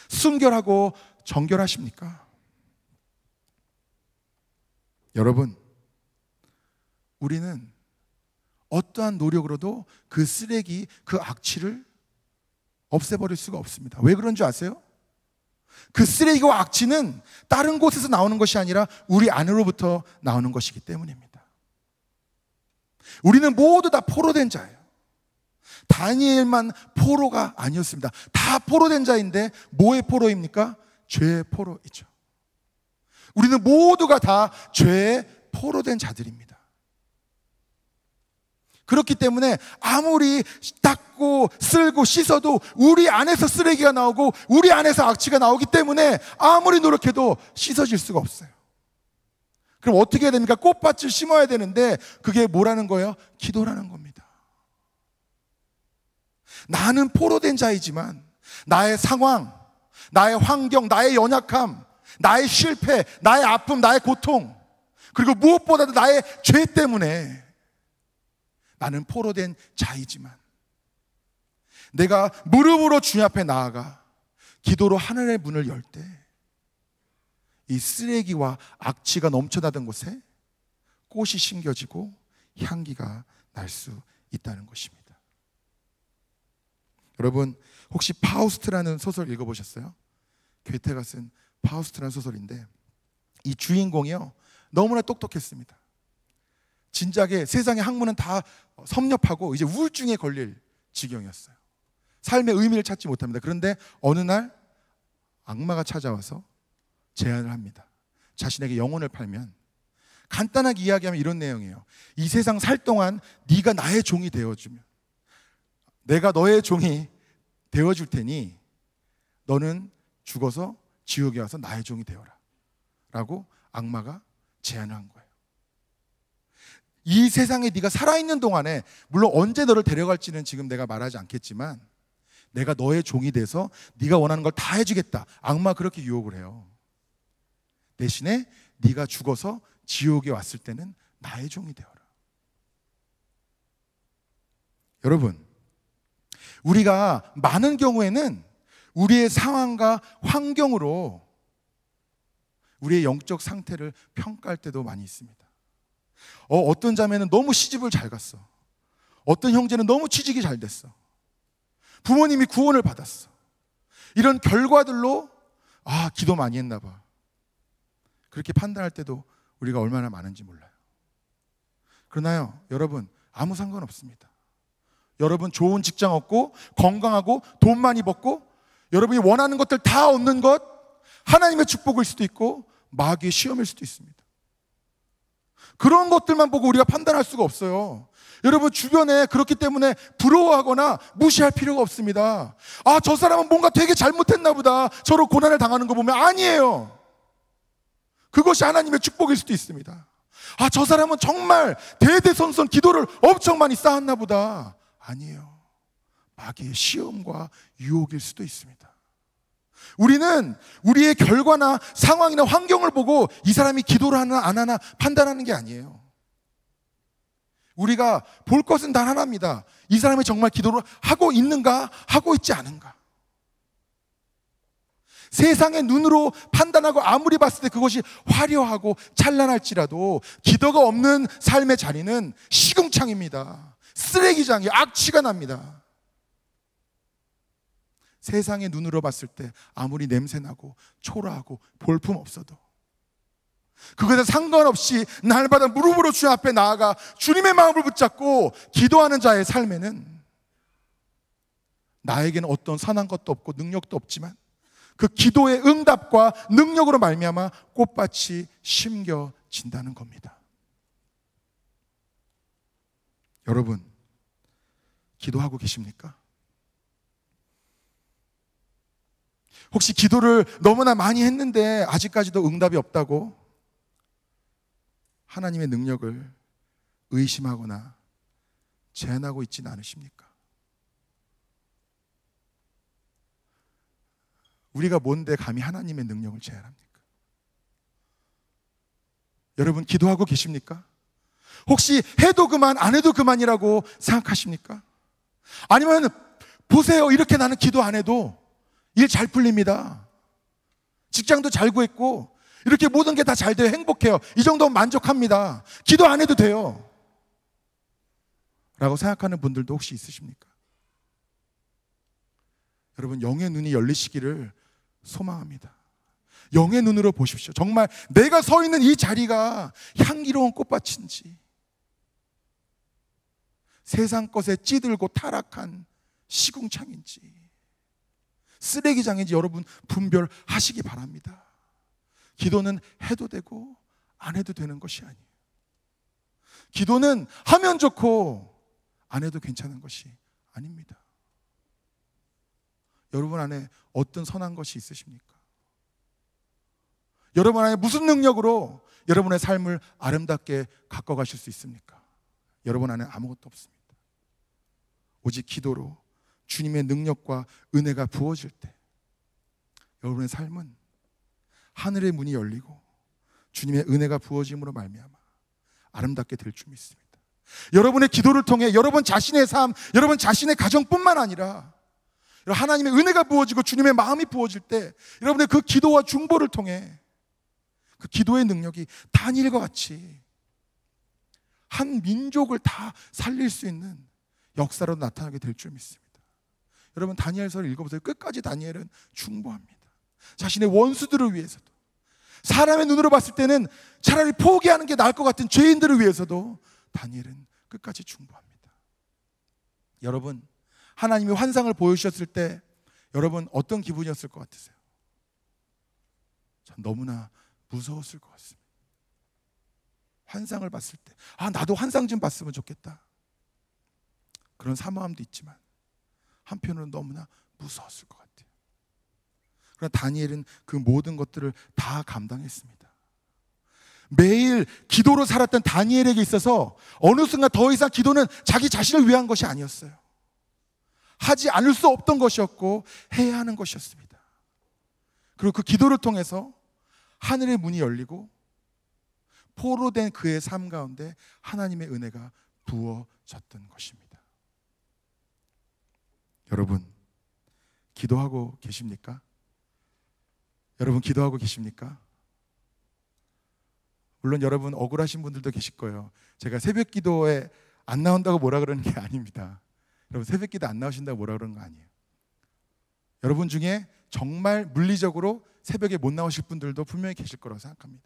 순결하고 정결하십니까? 여러분, 우리는 어떠한 노력으로도 그 쓰레기, 그 악취를 없애버릴 수가 없습니다. 왜 그런 줄 아세요? 그 쓰레기와 악취는 다른 곳에서 나오는 것이 아니라 우리 안으로부터 나오는 것이기 때문입니다. 우리는 모두 다 포로된 자예요. 다니엘만 포로가 아니었습니다. 다 포로된 자인데 뭐의 포로입니까? 죄의 포로이죠. 우리는 모두가 다 죄의 포로된 자들입니다. 그렇기 때문에 아무리 닦고 쓸고 씻어도 우리 안에서 쓰레기가 나오고 우리 안에서 악취가 나오기 때문에 아무리 노력해도 씻어질 수가 없어요. 그럼 어떻게 해야 됩니까? 꽃밭을 심어야 되는데 그게 뭐라는 거예요? 기도라는 겁니다. 나는 포로된 자이지만 나의 상황, 나의 환경, 나의 연약함, 나의 실패, 나의 아픔, 나의 고통, 그리고 무엇보다도 나의 죄 때문에 나는 포로된 자이지만 내가 무릎으로 주님 앞에 나아가 기도로 하늘의 문을 열 때 이 쓰레기와 악취가 넘쳐나던 곳에 꽃이 심겨지고 향기가 날 수 있다는 것입니다. 여러분 혹시 파우스트라는 소설 읽어보셨어요? 괴테가 쓴 파우스트라는 소설인데 이 주인공이요 너무나 똑똑했습니다. 진작에 세상의 학문은 다 섭렵하고 이제 우울증에 걸릴 지경이었어요. 삶의 의미를 찾지 못합니다. 그런데 어느 날 악마가 찾아와서 제안을 합니다. 자신에게 영혼을 팔면, 간단하게 이야기하면 이런 내용이에요. 이 세상 살 동안 네가 나의 종이 되어주면 내가 너의 종이 되어줄 테니 너는 죽어서 지옥에 와서 나의 종이 되어라 라고 악마가 제안을 한 거예요. 이 세상에 네가 살아있는 동안에 물론 언제 너를 데려갈지는 지금 내가 말하지 않겠지만 내가 너의 종이 돼서 네가 원하는 걸 다 해주겠다. 악마가 그렇게 유혹을 해요. 대신에 네가 죽어서 지옥에 왔을 때는 나의 종이 되어라. 여러분, 우리가 많은 경우에는 우리의 상황과 환경으로 우리의 영적 상태를 평가할 때도 많이 있습니다. 어떤 자매는 너무 시집을 잘 갔어. 어떤 형제는 너무 취직이 잘 됐어. 부모님이 구원을 받았어. 이런 결과들로 기도 많이 했나 봐. 그렇게 판단할 때도 우리가 얼마나 많은지 몰라요. 그러나요, 여러분 아무 상관없습니다. 여러분 좋은 직장 얻고 건강하고 돈 많이 벌고 여러분이 원하는 것들 다 얻는 것 하나님의 축복일 수도 있고 마귀의 시험일 수도 있습니다. 그런 것들만 보고 우리가 판단할 수가 없어요. 여러분 주변에 그렇기 때문에 부러워하거나 무시할 필요가 없습니다. 저 사람은 뭔가 되게 잘못했나 보다. 저런 고난을 당하는 거 보면 아니에요. 그것이 하나님의 축복일 수도 있습니다. 저 사람은 정말 대대손손 기도를 엄청 많이 쌓았나 보다. 아니에요. 마귀의 시험과 유혹일 수도 있습니다. 우리는 우리의 결과나 상황이나 환경을 보고 이 사람이 기도를 하나 안 하나 판단하는 게 아니에요. 우리가 볼 것은 단 하나입니다. 이 사람이 정말 기도를 하고 있는가, 하고 있지 않은가. 세상의 눈으로 판단하고 아무리 봤을 때 그것이 화려하고 찬란할지라도 기도가 없는 삶의 자리는 시궁창입니다. 쓰레기장이 악취가 납니다. 세상의 눈으로 봤을 때 아무리 냄새나고 초라하고 볼품 없어도 그것에 상관없이 날마다 무릎으로 주님 앞에 나아가 주님의 마음을 붙잡고 기도하는 자의 삶에는 나에게는 어떤 선한 것도 없고 능력도 없지만 그 기도의 응답과 능력으로 말미암아 꽃밭이 심겨진다는 겁니다. 여러분, 기도하고 계십니까? 혹시 기도를 너무나 많이 했는데 아직까지도 응답이 없다고 하나님의 능력을 의심하거나 제한하고 있지는 않으십니까? 우리가 뭔데 감히 하나님의 능력을 제한합니까? 여러분 기도하고 계십니까? 혹시 해도 그만 안 해도 그만이라고 생각하십니까? 아니면 보세요, 이렇게 나는 기도 안 해도 일 잘 풀립니다. 직장도 잘 구했고 이렇게 모든 게 다 잘 돼요. 행복해요. 이 정도면 만족합니다. 기도 안 해도 돼요 라고 생각하는 분들도 혹시 있으십니까? 여러분 영의 눈이 열리시기를 소망합니다. 영의 눈으로 보십시오. 정말 내가 서 있는 이 자리가 향기로운 꽃밭인지 세상 것에 찌들고 타락한 시궁창인지 쓰레기장인지 여러분 분별하시기 바랍니다. 기도는 해도 되고 안 해도 되는 것이 아니에요. 기도는 하면 좋고 안 해도 괜찮은 것이 아닙니다. 여러분 안에 어떤 선한 것이 있으십니까? 여러분 안에 무슨 능력으로 여러분의 삶을 아름답게 가꿔가실 수 있습니까? 여러분 안에 아무것도 없습니다. 오직 기도로 주님의 능력과 은혜가 부어질 때 여러분의 삶은 하늘의 문이 열리고 주님의 은혜가 부어짐으로 말미암아 아름답게 될 줄 믿습니다. 여러분의 기도를 통해 여러분 자신의 삶, 여러분 자신의 가정뿐만 아니라 하나님의 은혜가 부어지고 주님의 마음이 부어질 때 여러분의 그 기도와 중보를 통해 그 기도의 능력이 다니엘과 같이 한 민족을 다 살릴 수 있는 역사로 나타나게 될 줄 믿습니다. 여러분 다니엘서를 읽어보세요. 끝까지 다니엘은 중보합니다. 자신의 원수들을 위해서도, 사람의 눈으로 봤을 때는 차라리 포기하는 게 나을 것 같은 죄인들을 위해서도 다니엘은 끝까지 중보합니다. 여러분 하나님이 환상을 보여주셨을 때 여러분 어떤 기분이었을 것 같으세요? 전 너무나 무서웠을 것 같습니다. 환상을 봤을 때 나도 환상 좀 봤으면 좋겠다, 그런 사모함도 있지만 한편으로는 너무나 무서웠을 것 같아요. 그러나 다니엘은 그 모든 것들을 다 감당했습니다. 매일 기도로 살았던 다니엘에게 있어서 어느 순간 더 이상 기도는 자기 자신을 위한 것이 아니었어요. 하지 않을 수 없던 것이었고 해야 하는 것이었습니다. 그리고 그 기도를 통해서 하늘의 문이 열리고 포로된 그의 삶 가운데 하나님의 은혜가 부어졌던 것입니다. 여러분 기도하고 계십니까? 여러분 기도하고 계십니까? 물론 여러분 억울하신 분들도 계실 거예요. 제가 새벽 기도에 안 나온다고 뭐라 그러는 게 아닙니다. 여러분 새벽 기도 안 나오신다고 뭐라 그러는 거 아니에요. 여러분 중에 정말 물리적으로 새벽에 못 나오실 분들도 분명히 계실 거라고 생각합니다.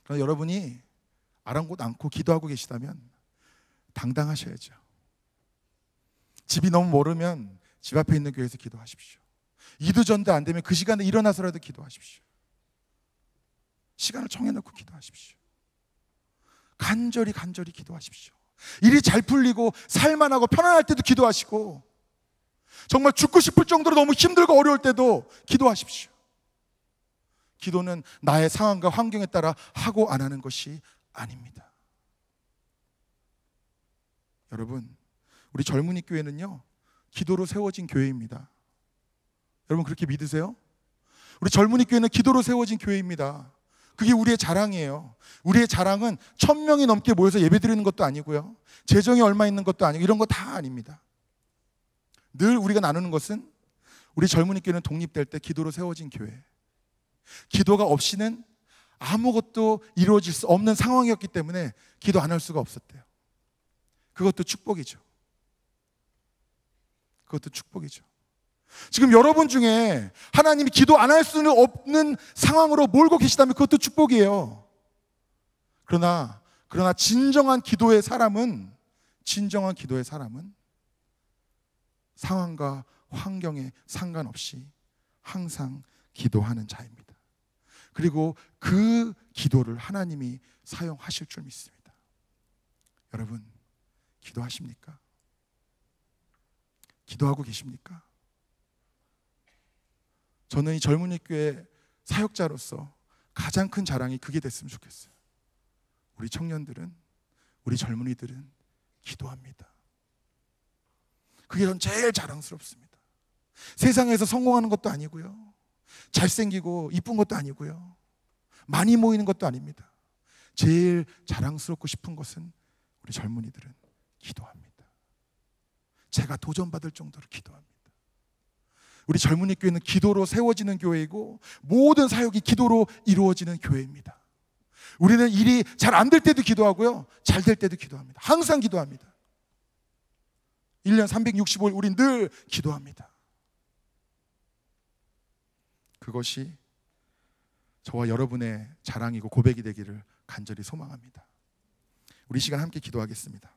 그러나 여러분이 아랑곳 않고 기도하고 계시다면 당당하셔야죠. 집이 너무 멀으면 집 앞에 있는 교회에서 기도하십시오. 이두전도 안 되면 그 시간에 일어나서라도 기도하십시오. 시간을 정해놓고 기도하십시오. 간절히 기도하십시오. 일이 잘 풀리고 살만하고 편안할 때도 기도하시고, 정말 죽고 싶을 정도로 너무 힘들고 어려울 때도 기도하십시오. 기도는 나의 상황과 환경에 따라 하고 안 하는 것이 아닙니다. 여러분 우리 젊은이 교회는요 기도로 세워진 교회입니다. 여러분 그렇게 믿으세요? 우리 젊은이 교회는 기도로 세워진 교회입니다. 그게 우리의 자랑이에요. 우리의 자랑은 1000명이 넘게 모여서 예배드리는 것도 아니고요, 재정이 얼마 있는 것도 아니고 이런 거 다 아닙니다. 늘 우리가 나누는 것은 우리 젊은이 교회는 독립될 때 기도로 세워진 교회, 기도가 없이는 아무것도 이루어질 수 없는 상황이었기 때문에 기도 안 할 수가 없었대요. 그것도 축복이죠. 그것도 축복이죠. 지금 여러분 중에 하나님이 기도 안 할 수는 없는 상황으로 몰고 계시다면 그것도 축복이에요. 그러나 진정한 기도의 사람은 상황과 환경에 상관없이 항상 기도하는 자입니다. 그리고 그 기도를 하나님이 사용하실 줄 믿습니다. 여러분 기도하십니까? 기도하고 계십니까? 저는 이 젊은이 교회 사역자로서 가장 큰 자랑이 그게 됐으면 좋겠어요. 우리 청년들은 우리 젊은이들은 기도합니다. 그게 전 제일 자랑스럽습니다. 세상에서 성공하는 것도 아니고요, 잘생기고 이쁜 것도 아니고요, 많이 모이는 것도 아닙니다. 제일 자랑스럽고 싶은 것은 우리 젊은이들은 기도합니다. 제가 도전받을 정도로 기도합니다. 우리 젊은이 교회는 기도로 세워지는 교회이고 모든 사역이 기도로 이루어지는 교회입니다. 우리는 일이 잘 안 될 때도 기도하고요, 잘 될 때도 기도합니다. 항상 기도합니다. 1년 365일 우린 늘 기도합니다. 그것이 저와 여러분의 자랑이고 고백이 되기를 간절히 소망합니다. 우리 시간 함께 기도하겠습니다.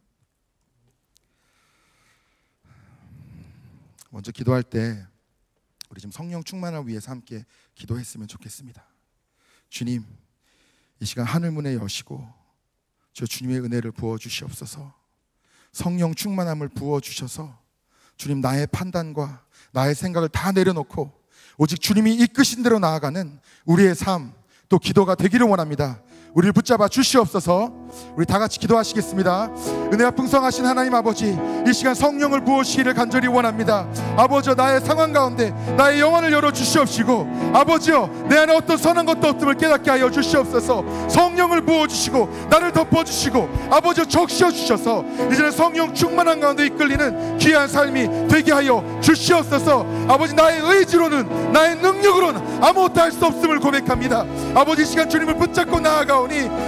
먼저 기도할 때 우리 좀 성령 충만을 위해서 함께 기도했으면 좋겠습니다. 주님, 이 시간 하늘문에 여시고 저 주님의 은혜를 부어주시옵소서. 성령 충만함을 부어주셔서 주님, 나의 판단과 나의 생각을 다 내려놓고 오직 주님이 이끄신 대로 나아가는 우리의 삶, 또 기도가 되기를 원합니다. 우리를 붙잡아 주시옵소서. 우리 다 같이 기도하시겠습니다. 은혜가 풍성하신 하나님 아버지, 이 시간 성령을 부어주시기를 간절히 원합니다. 아버지여, 나의 상황 가운데 나의 영혼을 열어주시옵시고, 아버지여, 내 안에 어떤 선한 것도 없음을 깨닫게 하여 주시옵소서. 성령을 부어주시고 나를 덮어주시고 아버지여, 적셔주셔서 이제는 성령 충만한 가운데 이끌리는 귀한 삶이 되게 하여 주시옵소서. 아버지, 나의 의지로는 나의 능력으로는 아무것도 할 수 없음을 고백합니다. 아버지, 이 시간 주님을 붙잡고 나아가오니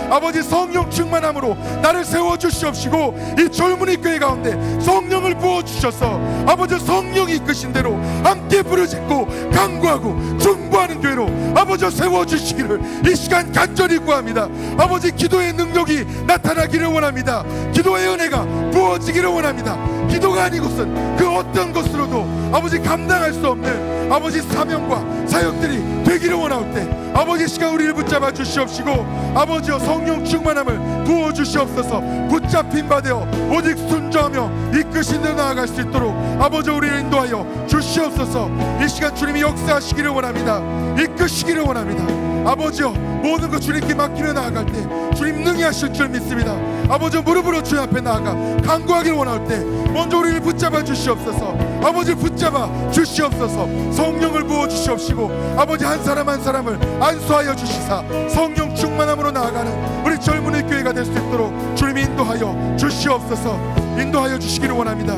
아버지, 성령 충만함으로 나를 세워주시옵시고 이 젊은이 교회 가운데 성령을 부어주셔서 아버지, 성령이 이끄신 대로 함께 부르짖고 간구하고 중보하는 교회로 아버지 세워주시기를 이 시간 간절히 구합니다. 아버지, 기도의 능력이 나타나기를 원합니다. 기도의 은혜가 부어지기를 원합니다. 기도가 아니고선 그 어떤 것으로도 아버지 감당할 수 없는 아버지 사명과 사역들이 되기를 원할 때 아버지, 시간 우리를 붙잡아 주시옵시고 아버지여, 성령 충만함을 부어 주시옵소서. 붙잡힌 바 되어 오직 순종하며 이끄신 대로 나아갈 수 있도록 아버지, 우리를 인도하여 주시옵소서. 이 시간 주님이 역사하시기를 원합니다. 이끄시기를 원합니다. 아버지여, 모든 것 주님께 맡기며 나아갈 때 주님 능히 하실 줄 믿습니다. 아버지, 무릎으로 주님 앞에 나아가 간구하기를 원할 때 먼저 우리를 붙잡아 주시옵소서. 아버지, 붙잡아 주시옵소서. 성령을 부어 주시옵시고 아버지, 한 사람 한 사람을 안수하여 주시사 성령 충만함으로 나아가는 우리 젊은이 교회가 될 수 있도록 주님이 인도하여 주시옵소서. 인도하여 주시기를 원합니다.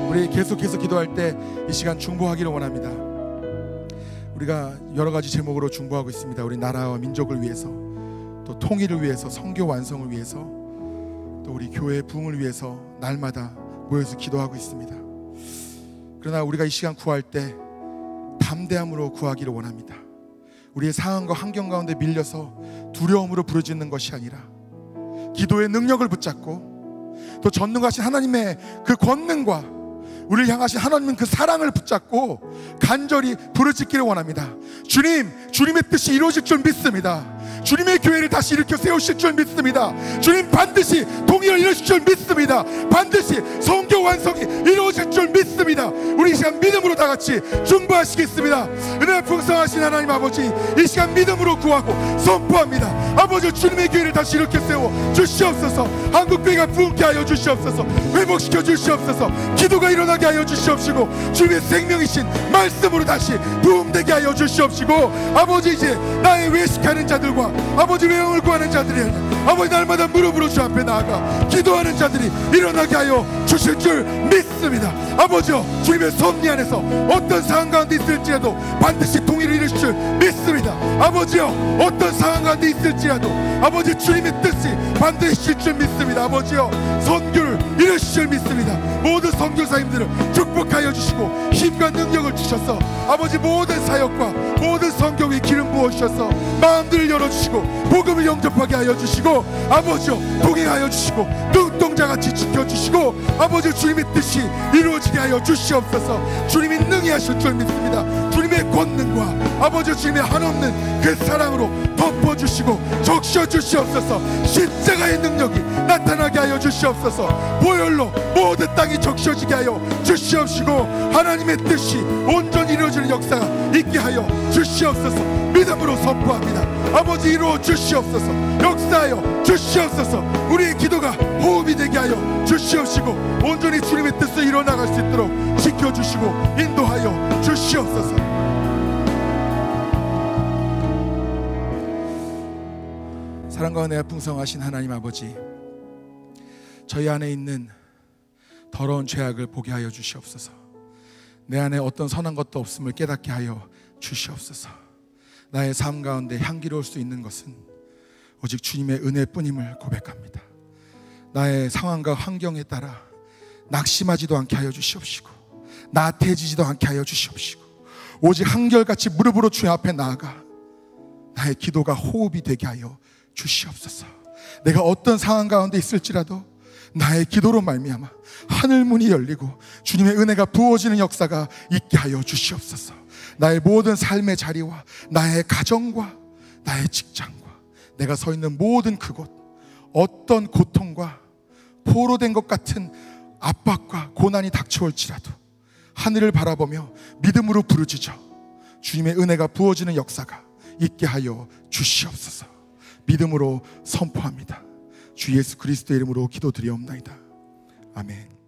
우리 계속해서 기도할 때 이 시간 중보하기를 원합니다. 우리가 여러 가지 제목으로 중보하고 있습니다. 우리 나라와 민족을 위해서, 또 통일을 위해서, 선교 완성을 위해서, 또 우리 교회의 부흥을 위해서 날마다 모여서 기도하고 있습니다. 그러나 우리가 이 시간 구할 때 담대함으로 구하기를 원합니다. 우리의 상황과 환경 가운데 밀려서 두려움으로 부르짖는 것이 아니라 기도의 능력을 붙잡고 또 전능하신 하나님의 그 권능과 우리를 향하신 하나님은 그 사랑을 붙잡고 간절히 부르짖기를 원합니다. 주님, 주님의 뜻이 이루어질 줄 믿습니다. 주님의 교회를 다시 일으켜 세우실 줄 믿습니다. 주님, 반드시 통일을 이루실 줄 믿습니다. 반드시 성교 완성이 이루어질 줄 믿습니다. 우리 이 시간 믿음으로 다 같이 중보하시겠습니다. 은혜가 풍성하신 하나님 아버지, 이 시간 믿음으로 구하고 선포합니다. 아버지, 주님의 교회를 다시 일으켜 세워 주시옵소서. 한국교회가 부흥케 하여 주시옵소서. 회복시켜 주시옵소서. 기도가 일어나게 하여 주시옵시고 주님의 생명이신 말씀으로 다시 부흥되게 하여 주시옵시고 아버지, 이제 나의 외식하는 자들과 아버지, 외형을 구하는 자들이 아니라 아버지, 날마다 무릎으로 주 앞에 나아가 기도하는 자들이 일어나게 하여 주실 줄 믿습니다. 아버지여, 주님의 섭리 안에서 어떤 상황 가운데 있을지라도 반드시 통일을 이루실 줄 믿습니다. 아버지여, 어떤 상황 가운데 있을지라도 아버지, 주님의 뜻이 반드시 이루실 줄 믿습니다. 아버지여, 선교를 이루실 줄 믿습니다. 모든 선교사님들을 축복하여 주시고 힘과 능력을 주셔서 아버지, 모든 사역과 모든 선교에 기름 부어주셔서 마음들을 열어주시고 복음을 영접하게 하여 주시고 아버지여, 동행하여 주시고 눈동자같이 지켜주시고 아버지, 주님의 뜻이 이루어지게 하여 주시옵소서. 주님이 능히 하실 줄 믿습니다. 주님의 권능과 아버지, 주님의 한없는 그 사랑으로 덮어주시고 적셔주시옵소서. 십자가의 능력이 나타나게 하여 주시옵소서. 보혈로 모든 땅이 적셔지게 하여 주시옵시고 하나님의 뜻이 온전히 이루어지는 역사가 있게 하여 주시옵소서. 믿음으로 선포합니다. 아버지, 이루어 주시옵소서. 역사하여 주시옵소서. 우리의 기도가 호흡이 되게 하여 주시옵시고 온전히 주님의 뜻을 이뤄나갈 수 있도록 지켜주시고 인도하여 주시옵소서. 사랑과 은혜가 풍성하신 하나님 아버지, 저희 안에 있는 더러운 죄악을 보게 하여 주시옵소서. 내 안에 어떤 선한 것도 없음을 깨닫게 하여 주시옵소서. 나의 삶 가운데 향기로울 수 있는 것은 오직 주님의 은혜뿐임을 고백합니다. 나의 상황과 환경에 따라 낙심하지도 않게 하여 주시옵시고 나태해지지도 않게 하여 주시옵시고 오직 한결같이 무릎으로 주의 앞에 나아가 나의 기도가 호흡이 되게 하여 주시옵소서. 내가 어떤 상황 가운데 있을지라도 나의 기도로 말미암아 하늘 문이 열리고 주님의 은혜가 부어지는 역사가 있게 하여 주시옵소서. 나의 모든 삶의 자리와 나의 가정과 나의 직장과 내가 서 있는 모든 그곳, 어떤 고통과 포로된 것 같은 압박과 고난이 닥쳐올지라도 하늘을 바라보며 믿음으로 부르짖어 주님의 은혜가 부어지는 역사가 있게 하여 주시옵소서. 믿음으로 선포합니다. 주 예수 그리스도의 이름으로 기도드리옵나이다. 아멘.